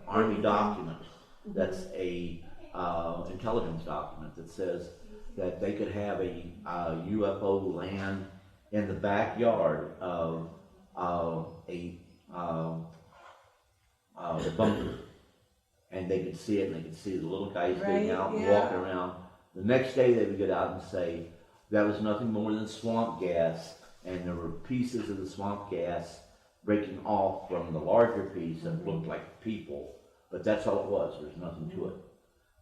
Army document that's a intelligence document that says that they could have a UFO land in the backyard of a bunker, and they could see it, and they could see the little guys getting Right, out and yeah. walking around. The next day, they would get out and say that was nothing more than swamp gas, and there were pieces of the swamp gas breaking off from the larger piece that looked like people, but that's all it was. There's nothing to it.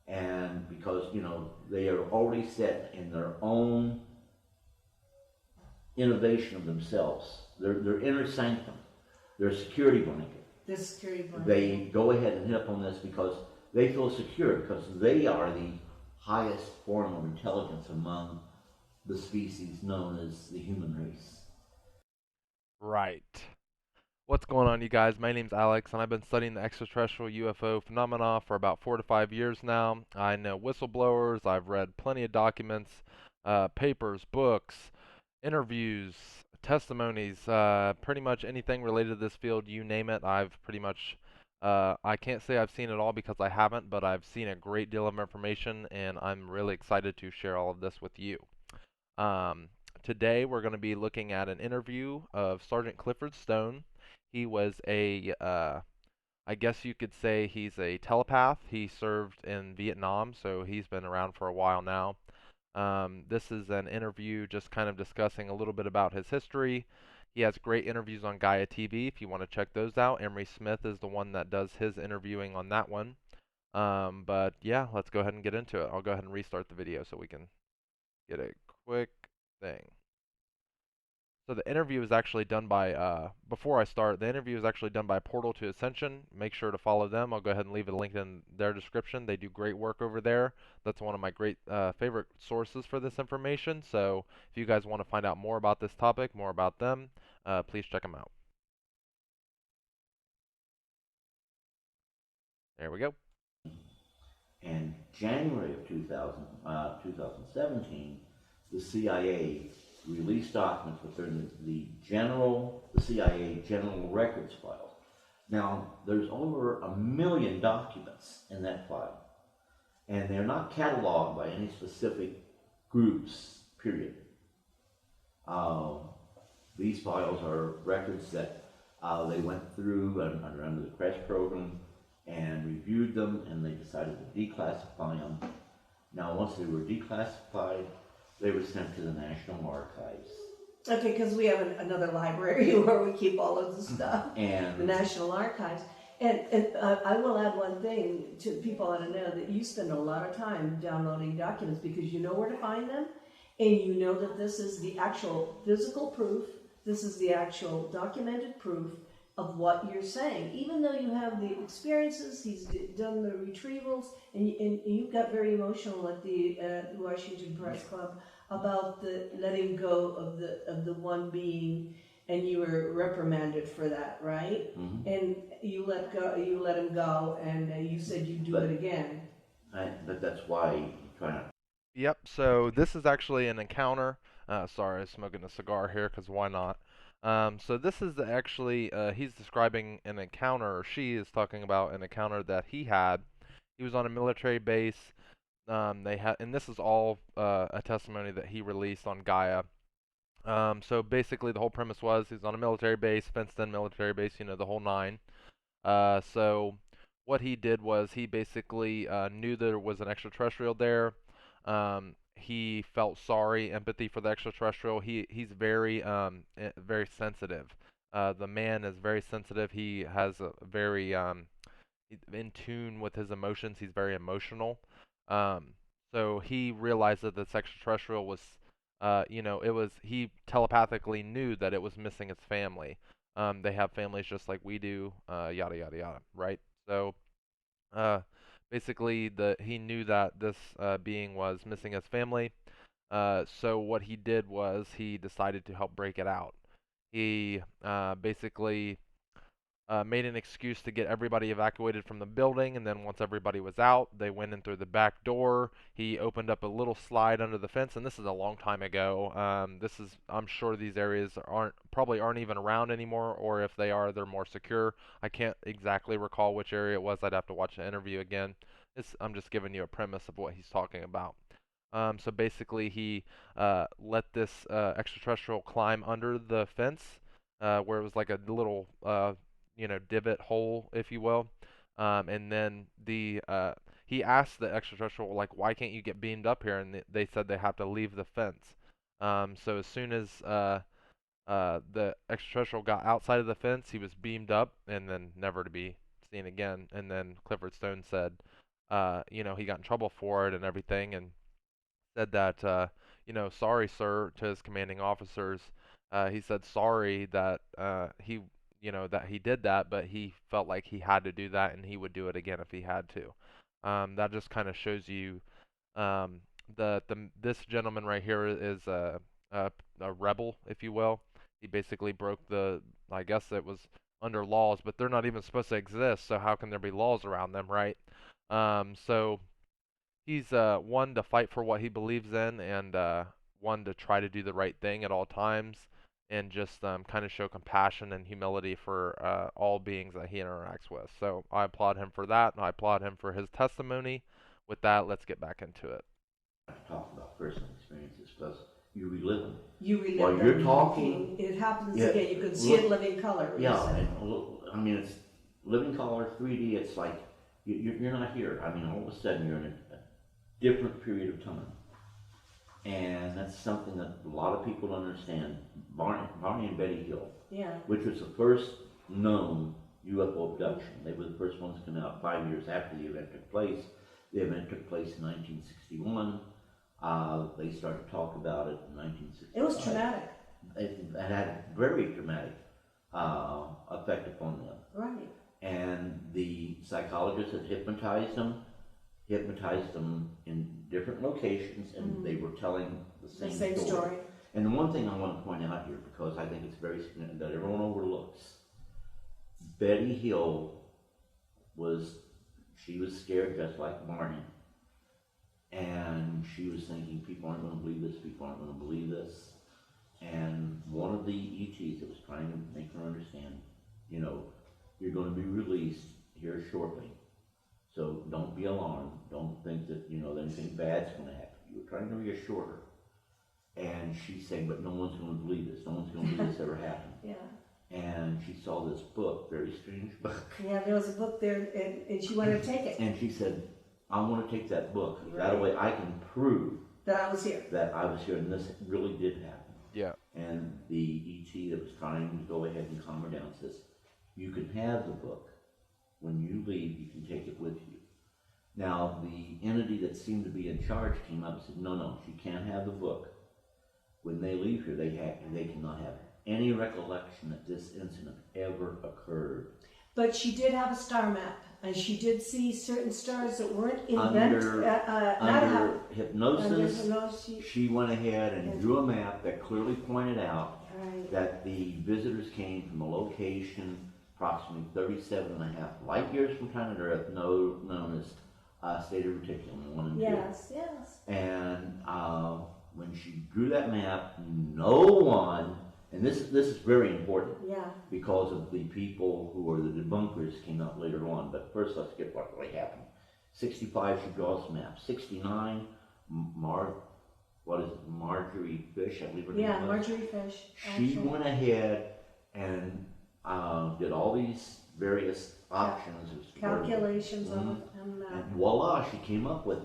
And because, you know, they are already set in their own innovation of themselves, their inner sanctum, their security blanket. The security blanket. They go ahead and hit up on this because they feel secure, because they are the highest form of intelligence among the species known as the human race. Right. What's going on, you guys? My name's Alex, and I've been studying the extraterrestrial UFO phenomena for about 4 to 5 years now. I know whistleblowers, I've read plenty of documents, papers, books, interviews, testimonies, pretty much anything related to this field, you name it, I've pretty much, I can't say I've seen it all because I haven't, but I've seen a great deal of information, and I'm really excited to share all of this with you. Um, Today, we're going to be looking at an interview of Sergeant Clifford Stone. He was I guess you could say he's a telepath. He served in Vietnam, so he's been around for a while now. This is an interview just kind of discussing a little bit about his history. He has great interviews on Gaia TV if you want to check those out. Emery Smith is the one that does his interviewing on that one. But yeah, let's go ahead and get into it. I'll go ahead and restart the video so we can get a quick thing. So the interview is actually done by, before I start, the interview is actually done by Portal to Ascension. Make sure to follow them. I'll go ahead and leave a link in their description. They do great work over there. That's one of my great favorite sources for this information. So if you guys want to find out more about this topic, more about them, please check them out. There we go. And January of 2017, the CIA released documents within the CIA General Records file. Now, there's over 1 million documents in that file, and they're not cataloged by any specific groups, period. These files are records that they went through under the CRESH program and reviewed them, and they decided to declassify them. Now, once they were declassified, they were sent to the National Archives. Okay, because we have another library where we keep all of the stuff, And the National Archives. And I will add one thing to people ought to know, that you spend a lot of time downloading documents because you know where to find them, and you know that this is the actual physical proof, this is the actual documented proof of what you're saying. Even though you have the experiences, he's done the retrievals, and you got very emotional at the Washington Press Club about the letting go of the one being, and you were reprimanded for that, right? Mhm. And you let him go, and you said you'd do it again. but that's why you try not. Yep, so this is actually an encounter. Sorry, I'm smoking a cigar here because why not? So this is actually, he's describing an encounter, or she is talking about an encounter that he had. He was on a military base. They had, and this is all a testimony that he released on Gaia. So basically, the whole premise was he's on a military base, fenced-in military base, you know, the whole nine. So what he did was he basically knew there was an extraterrestrial there. He felt sorry, empathy for the extraterrestrial. He's very sensitive. The man is very sensitive. He has a very in tune with his emotions. He's very emotional. Um, so he realized that this extraterrestrial was, it was, he telepathically knew that it was missing its family. They have families just like we do, yada yada yada, right? So uh, basically, he knew that this being was missing his family. So what he did was he decided to help break it out. He basically made an excuse to get everybody evacuated from the building, and then once everybody was out, they went in through the back door. He opened up a little slide under the fence, and this is a long time ago. I'm sure these areas probably aren't even around anymore, or if they are, they're more secure. I can't exactly recall which area it was. I'd have to watch the interview again. I'm just giving you a premise of what he's talking about. So basically, he let this extraterrestrial climb under the fence, where it was like a little divot hole, if you will. And then he asked the extraterrestrial, like, why can't you get beamed up here? And they said they have to leave the fence. So as soon as the extraterrestrial got outside of the fence, he was beamed up and then never to be seen again. And then Clifford Stone said, he got in trouble for it and everything, and said that, sorry, sir, to his commanding officers. He said sorry that that he did that, but he felt like he had to do that, and he would do it again if he had to. That just kind of shows you um, this gentleman right here is a rebel, if you will. He basically broke I guess it was under laws, but they're not even supposed to exist, so how can there be laws around them, right? So he's one to fight for what he believes in, and one to try to do the right thing at all times, and just kind of show compassion and humility for all beings that he interacts with. So I applaud him for that, and I applaud him for his testimony. With that, let's get back into it. Talk about personal experiences because you relive them. You relive While them. you're talking, it happens yeah, again. You can see it in living color. Yeah, and it's living color, 3D. It's like you're not here. I mean, all of a sudden you're in a different period of time, and that's something that a lot of people don't understand. Barney and Betty Hill, Yeah. which was the first known UFO abduction. They were the first ones to come out 5 years after the event took place. The event took place in 1961. They started to talk about it in 1965. It was traumatic. It had a very dramatic effect upon them. Right. And the psychologists had hypnotized them in different locations, and they were telling the same story. And the one thing I want to point out here, because I think it's very significant that everyone overlooks, Betty Hill she was scared just like Barney. And she was thinking, people aren't going to believe this, people aren't going to believe this. And one of the ETs that was trying to make her understand, you're going to be released here shortly. So don't be alarmed. Don't think that, that anything bad's going to happen. You were trying to reassure her. And she's saying, but no one's going to believe this. No one's going to believe this ever happened. Yeah. And she saw this book, very strange book. Yeah, there was a book there, and she wanted to take it. And she said, I want to take that book. Right. That way I can prove that I was here. That I was here, and this really did happen. Yeah. And the ET that was trying to go ahead and calm her down says, you can have the book. When you leave, you can take it with you. Now, the entity that seemed to be in charge came up and said, no, she can't have the book. When they leave here, they cannot have any recollection that this incident ever occurred. But she did have a star map, and she did see certain stars that weren't under hypnosis. Under she went ahead and drew a map that clearly pointed out right. that the visitors came from a location approximately 37.5 light years from planet Earth, known as State of Reticulum 1 and 2. Yes. And when she drew that map, no one, and this is very important, because of the people who are the debunkers came out later on. But first, let's get what really happened. 65, she draws the map. 69, Marjorie Fish, I believe her name was. Marjorie Fish. She went ahead and did all these various options. Calculations on and voila, she came up with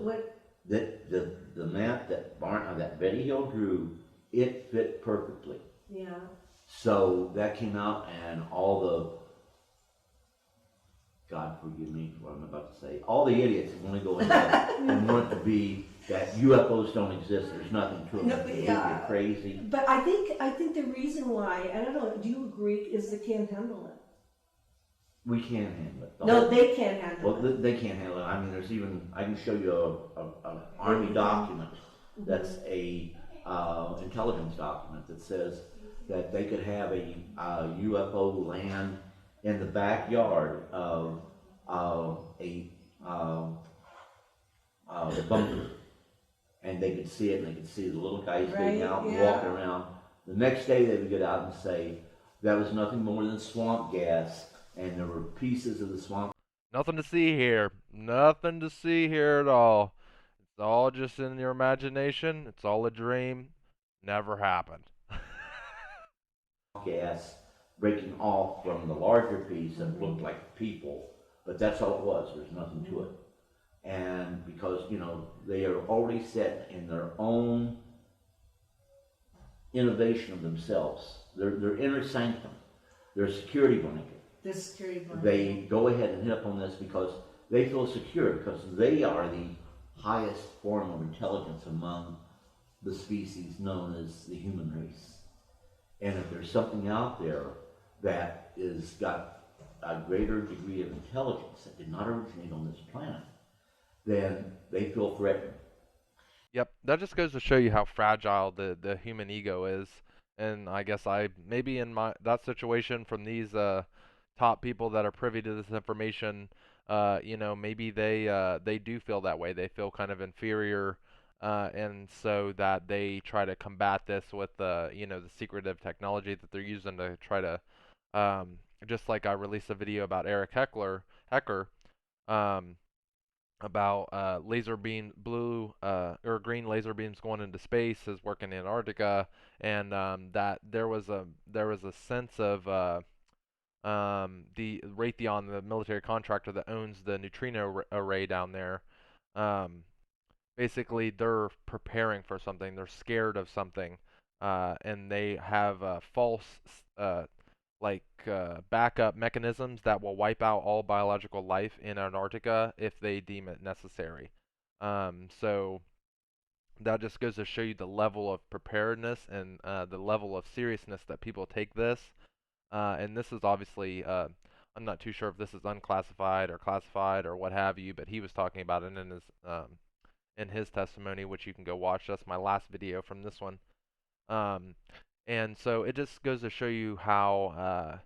that the map that Betty Hill drew, it fit perfectly. Yeah. So that came out, and all the, God forgive me for what I'm about to say, all the idiots want to go ahead and want it to be that UFOs don't exist, there's nothing to them, they're crazy. But I think the reason why, I don't know, do you agree, is they can't handle it? We can't handle it. No, they can't handle it. Well, they can't handle it. I mean, there's even, I can show you an Army document that's a intelligence document that says that they could have a UFO land in the backyard of a bunker, and they could see it, and they could see the little guys getting out and walking around. The next day they would get out and say that was nothing more than swamp gas, and there were pieces of the swamp. Nothing to see here. Nothing to see here at all. It's all just in your imagination. It's all a dream. Never happened. Gas breaking off from the larger piece that looked like people, but that's all it was. There's nothing to it. And because, you know, they are already set in their own innovation of themselves, their inner sanctum, their security blanket. The security blanket. They go ahead and hit up on this because they feel secure, because they are the highest form of intelligence among the species known as the human race. And if there's something out there that is got a greater degree of intelligence that did not originate on this planet, then they feel threatened. Yep, that just goes to show you how fragile the human ego is. And I guess I maybe in that situation from these top people that are privy to this information, you know, maybe they do feel that way. They feel kind of inferior, and so that they try to combat this with you know, the secretive technology that they're using to try to just like I released a video about Eric Hecker, um, about blue or green laser beams going into space, is working in Antarctica, and that there was a sense of the Raytheon, the military contractor that owns the neutrino array down there. Um, Basically, they're preparing for something. They're scared of something, and they have false backup mechanisms that will wipe out all biological life in Antarctica if they deem it necessary. So that just goes to show you the level of preparedness and the level of seriousness that people take this. And this is obviously, I'm not too sure if this is unclassified or classified or what have you, but he was talking about it in his testimony, which you can go watch. That's my last video from this one. Um, and so it just goes to show you how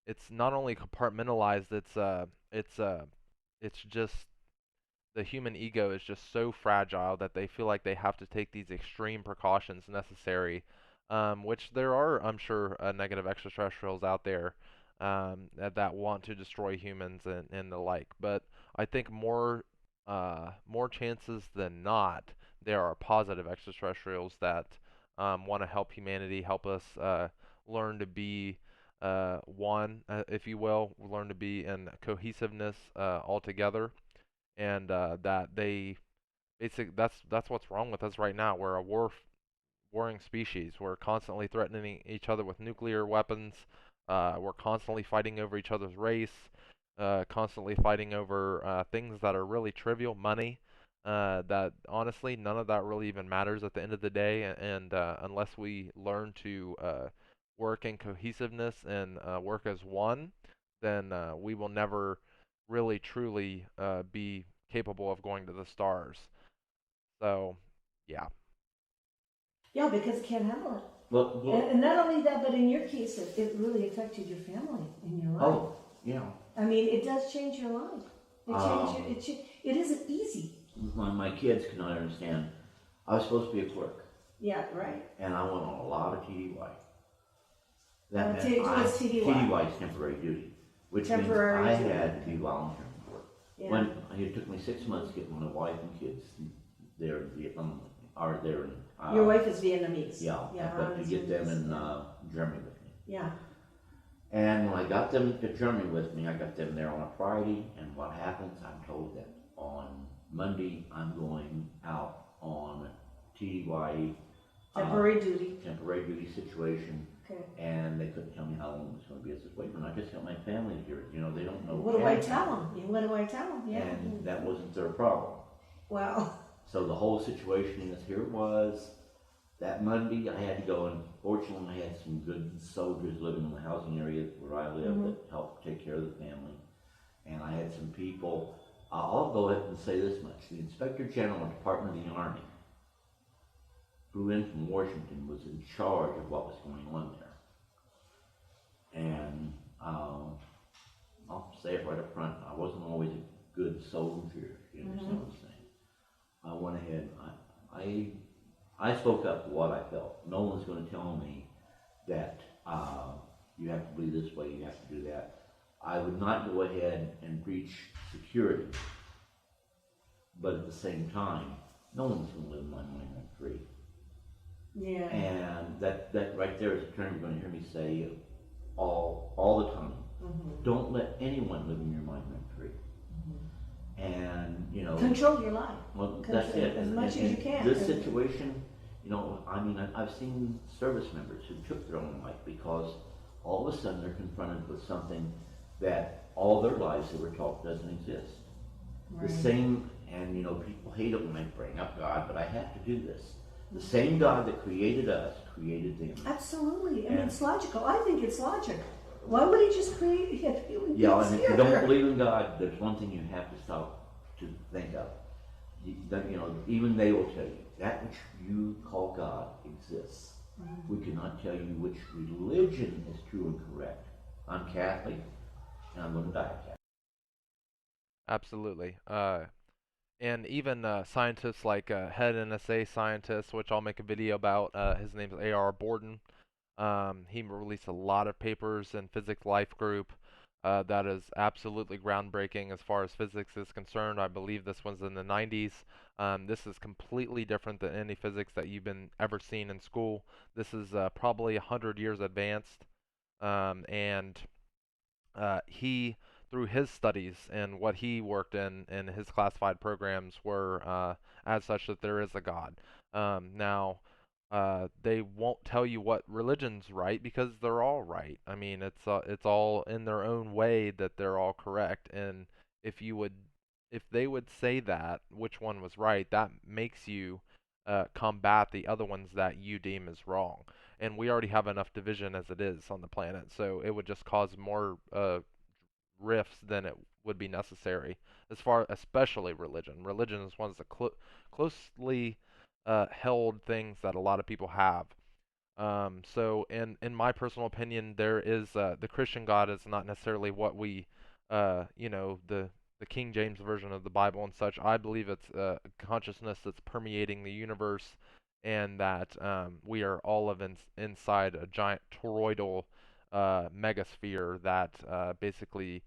it's not only compartmentalized, it's just the human ego is just so fragile that they feel like they have to take these extreme precautions necessary, which there are, I'm sure, negative extraterrestrials out there that want to destroy humans and the like. But I think more chances than not, there are positive extraterrestrials that want to help humanity, help us learn to be one, if you will, learn to be in cohesiveness all together, and that they that's what's wrong with us right now. We're a warring species. We're constantly threatening each other with nuclear weapons. We're constantly fighting over each other's race. Constantly fighting over things that are really trivial, money. That honestly, none of that really even matters at the end of the day. And unless we learn to work in cohesiveness and work as one, then we will never really truly be capable of going to the stars. So, yeah. Yeah, because it can't handle it. Well, And not only that, but in your case, it really affected your family in your life. oh, yeah. I mean, it does change your life. It isn't easy. My kids could not understand. I was supposed to be a clerk, Yeah, right. and I went on a lot of TDY. That meant What's TDY? TDY is temporary duty, which Temporary means I duty. had to do volunteer work. Yeah. When it took me 6 months to get my wife and kids there in Vietnam, or there in Your wife is Vietnamese. yeah, Yeah, but to get them in Germany with me. Yeah. And when I got them to Germany with me, I got them there on a Friday, and what happens, I'm told that on Monday I'm going out on TDY Temporary duty. temporary duty situation, Okay. and they couldn't tell me how long it was going to be. I said, wait a minute, I just got my family here, you know, they don't know. What do I tell them? What do I tell them? Yeah. And that wasn't their problem. Wow. So the whole situation is, here it was, that Monday I had to go, and fortunately I had some good soldiers living in the housing area where I live that helped take care of the family. And I had some people, I'll go ahead and say this much, the Inspector General of the Department of the Army flew in from Washington, was in charge of what was going on there. And I'll say it right up front, I wasn't always a good soldier, you understand what I'm saying? I went ahead, I spoke up for what I felt. No one's going to tell me that you have to believe this way, you have to do that. I would not go ahead and breach security, but at the same time, no one's going to live my mind rent free. Yeah. And that right there is a term you're going to hear me say all the time. Don't let anyone live in your mind rent free. And you know, control your life. Well, that's it. As much as you can. This situation, you know, I mean, I've seen service members who took their own life because all of a sudden they're confronted with something that all their lives they were taught doesn't exist. Right. The same, and you know, people hate it when I bring up God, but I have to do this. The same God that created us created them. Absolutely. I mean, it's logical. I think it's logical. Why would he just create human beings? Yeah, and if you don't believe in God, there's one thing you have to stop to think of. You know, even they will tell you that which you call God exists. We cannot tell you which religion is true and correct. I'm Catholic, and I'm going to die Catholic. Absolutely. And even scientists like head NSA scientist, which I'll make a video about. His name is A.R. Borden. He released a lot of papers in Physics Life Group that is absolutely groundbreaking as far as physics is concerned. I believe this one's in the 90s. This is completely different than any physics that you've been ever seen in school. This is probably 100 years advanced. And he, through his studies and what he worked in his classified programs, were as such that there is a God. Now, they won't tell you what religion's right because they're all right. I mean, it's all in their own way that they're all correct. And if they would say that which one was right, that makes you combat the other ones that you deem as wrong. And we already have enough division as it is on the planet, so it would just cause more rifts than it would be necessary. Especially religion. Religion is one of the closely held things that a lot of people have. So, in my personal opinion, there is the Christian God is not necessarily what we, the King James version of the Bible and such. I believe it's consciousness that's permeating the universe, and that we are all inside a giant toroidal megasphere that basically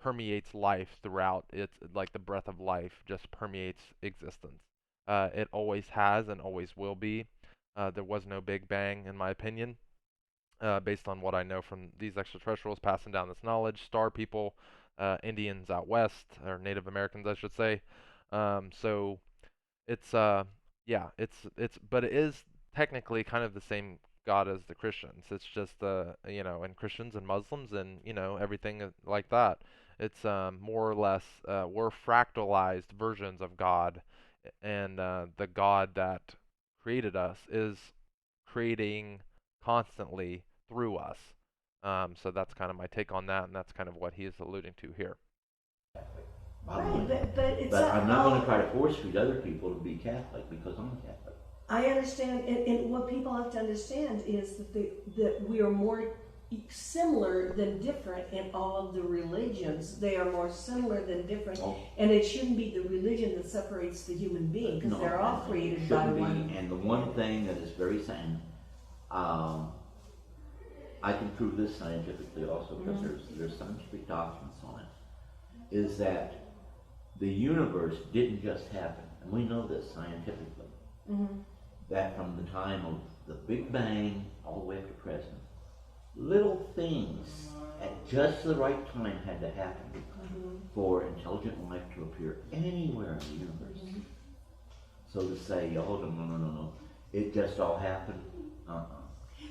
permeates life throughout. It's like the breath of life just permeates existence. It always has and always will be. There was no Big Bang, in my opinion, based on what I know from these extraterrestrials passing down this knowledge. Star people, Indians out west, or Native Americans, I should say. So it's yeah, but it is technically kind of the same God as the Christians. It's just and Christians and Muslims and everything like that. It's more or less we're fractalized versions of God, and the God that created us is creating constantly through us. So that's kind of my take on that, and that's kind of what he is alluding to here. Right, but I'm not going to try to force feed other people to be Catholic because I'm Catholic. I understand, and what people have to understand is that we are more similar than different in all of the religions. They are more similar than different, and it shouldn't be the religion that separates the human being, because they're all created by one. And the one thing that is very sad, I can prove this scientifically also, because there's scientific documents on it, is that the universe didn't just happen, and we know this scientifically, that from the time of the Big Bang all the way up to present, little things at just the right time had to happen for intelligent life to appear anywhere in the universe. So to say, oh, no, it just all happened,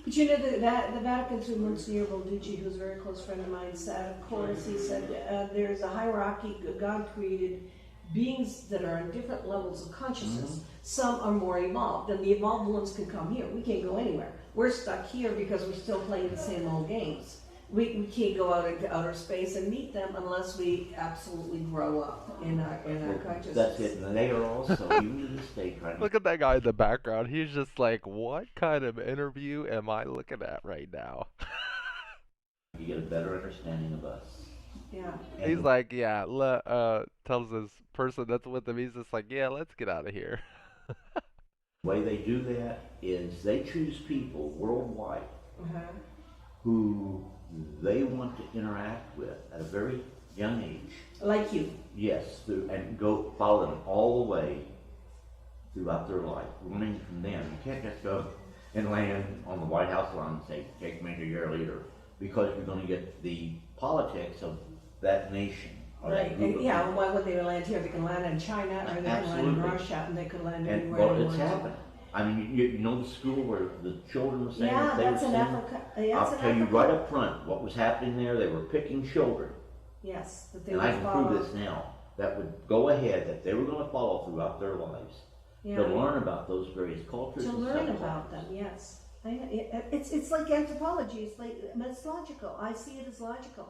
But you know that the Vatican through Monsignor Balducci, who's a very close friend of mine, said, of course, he said there's a hierarchy. God created beings that are on different levels of consciousness. Some are more evolved, and the evolved ones can come here. We can't go anywhere. We're stuck here because we're still playing the same old games. We can't go out into outer space and meet them unless we absolutely grow up in our consciousness. That's it, and they are also, even to this day, trying to... Look at that guy in the background. He's just like, what kind of interview am I looking at right now? You get a better understanding of us. Yeah. He's And like, yeah, tells this person that's with him, he's just like, yeah, let's get out of here. the way they do that is they choose people worldwide Uh-huh. who they want to interact with at a very young age. Like you. Yes, and go follow them all the way throughout their life, learning from them. You can't just go and land on the White House lawn and say, take me to your leader, because you're going to get the politics of that nation or Right. that group of Yeah, people. why would they land here? They can land in China, or they can land in Absolutely. Russia, and they could land And anywhere well, they it's want to. happened. I mean, you know the school where the children were saying Yeah, that they were that's in saying. Africa. Yeah, I'll that's in tell you Africa. right up front what was happening there. They were picking children, Yes, that they and would I can follow. prove this now. That would go ahead that they were going to follow throughout their lives Yeah. to learn about those various cultures To and learn subcultures. about them, yes. It's like anthropology. It's like, I mean, it's logical. I see it as logical.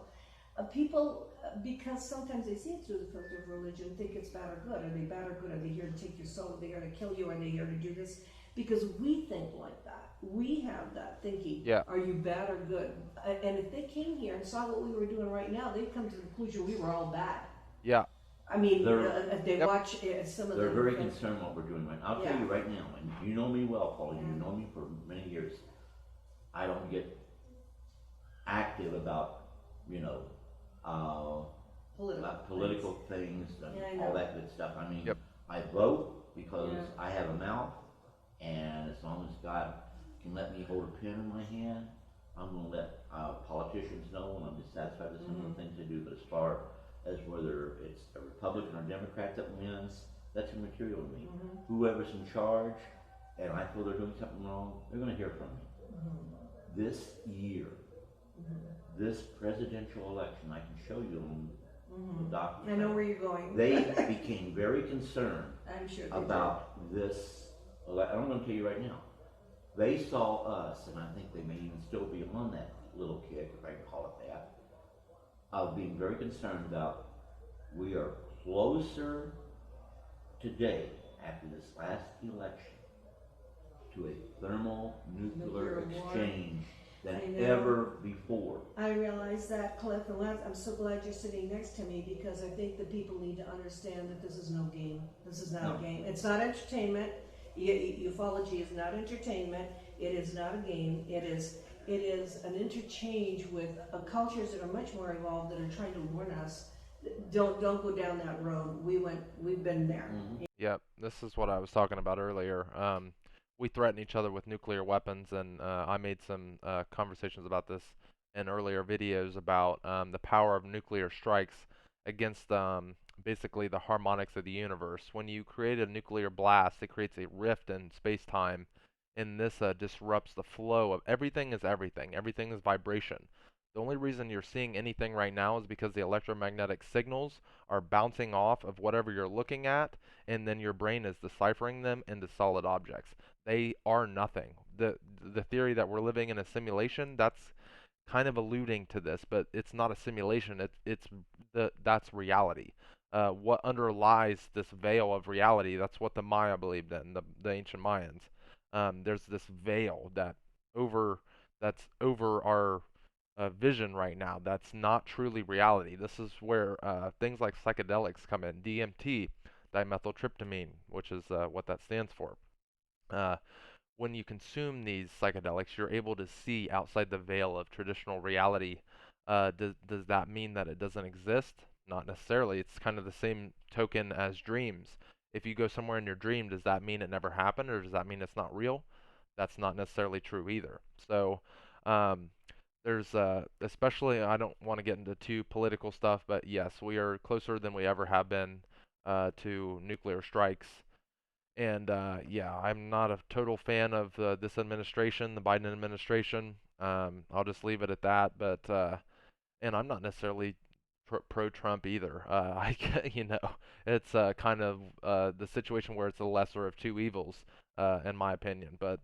People, because sometimes they see it through the filter of religion, think it's bad or good. Are they bad or good? Are they here to take your soul? Are they here to kill you? Are they here to do this? Because we think like that. We have that thinking. Yeah. Are you bad or good? And if they came here and saw what we were doing right now, they'd come to the conclusion we were all bad. Yeah. I mean, They're- if they Yep. watch some of They're them. very concerned what we're doing right now. I'll tell Yeah. you right now, and you know me well, Paul. You Yeah. know me for many years. I don't get active about, you know, political things and Yeah, I all know. that good stuff. I mean, Yep. I vote because Yeah. I have a mouth, and as long as God can let me hold a pen in my hand, I'm going to let politicians know when I'm dissatisfied with some of the things they do. But as far as whether it's a Republican or Democrat that wins, that's immaterial to me. Whoever's in charge, and I feel they're doing something wrong, they're going to hear from me. This year, this presidential election, I can show you on the document. I know where you're going. They became very concerned I'm sure they about this. I'm going to tell you right now. They saw us, and I think they may even still be on that little kick, if I can call it that, of being very concerned about we are closer today after this last election to a thermonuclear Nuclear war. exchange than I know. ever before. I realize that, Cliff, and I'm so glad you're sitting next to me, because I think that people need to understand that this is no game. This is not No. a game. It's not entertainment. Ufology is not entertainment. It is not a game. It is an interchange with cultures that are much more evolved, that are trying to warn us. Don't go down that road. We've been there. Yep. This is what I was talking about earlier. We threaten each other with nuclear weapons, and I made some conversations about this in earlier videos about the power of nuclear strikes against basically the harmonics of the universe. When you create a nuclear blast, it creates a rift in space-time, and this disrupts the flow of everything. Is everything. Everything is vibration. The only reason you're seeing anything right now is because the electromagnetic signals are bouncing off of whatever you're looking at, and then your brain is deciphering them into solid objects. They are nothing. The theory that we're living in a simulation, that's kind of alluding to this, but it's not a simulation. That's reality. What underlies this veil of reality? That's what the Maya believed in, the ancient Mayans. There's this veil that's over our vision right now. That's not truly reality. This is where things like psychedelics come in. DMT, dimethyltryptamine, which is what that stands for. Uh, when you consume these psychedelics, you're able to see outside the veil of traditional reality. Does that mean that it doesn't exist? Not necessarily. It's kind of the same token as dreams. If you go somewhere in your dream, does that mean it never happened, or does that mean it's not real? That's not necessarily true either. So, um, there's especially, I don't want to get into too political stuff, but yes, we are closer than we ever have been to nuclear strikes. And yeah, I'm not a total fan of this administration, the Biden administration. I'll just leave it at that. But and I'm not necessarily pro-Trump either. You know, it's kind of the situation where it's the lesser of two evils, in my opinion. But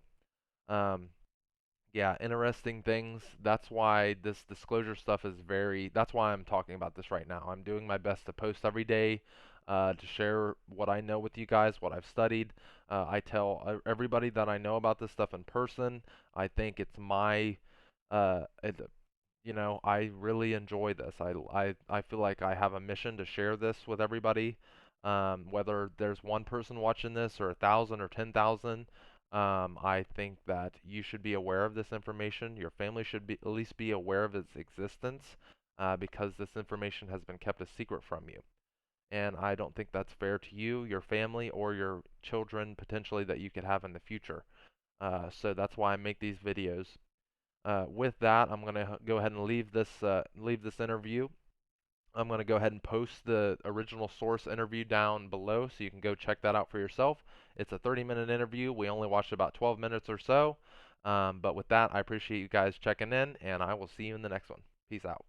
um, yeah, interesting things. That's why this disclosure stuff is very. That's why I'm talking about this right now. I'm doing my best to post every day, to share what I know with you guys, what I've studied. I tell everybody that I know about this stuff in person. I think it's my, you know, I really enjoy this. I feel like I have a mission to share this with everybody. Whether there's one person watching this or 1,000 or 10,000, I think that you should be aware of this information. Your family should be at least be aware of its existence, because this information has been kept a secret from you. And I don't think that's fair to you, your family, or your children potentially that you could have in the future. So that's why I make these videos. With that, I'm going to go ahead and leave this interview. I'm going to go ahead and post the original source interview down below so you can go check that out for yourself. It's a 30-minute interview. We only watched about 12 minutes or so. But with that, I appreciate you guys checking in, and I will see you in the next one. Peace out.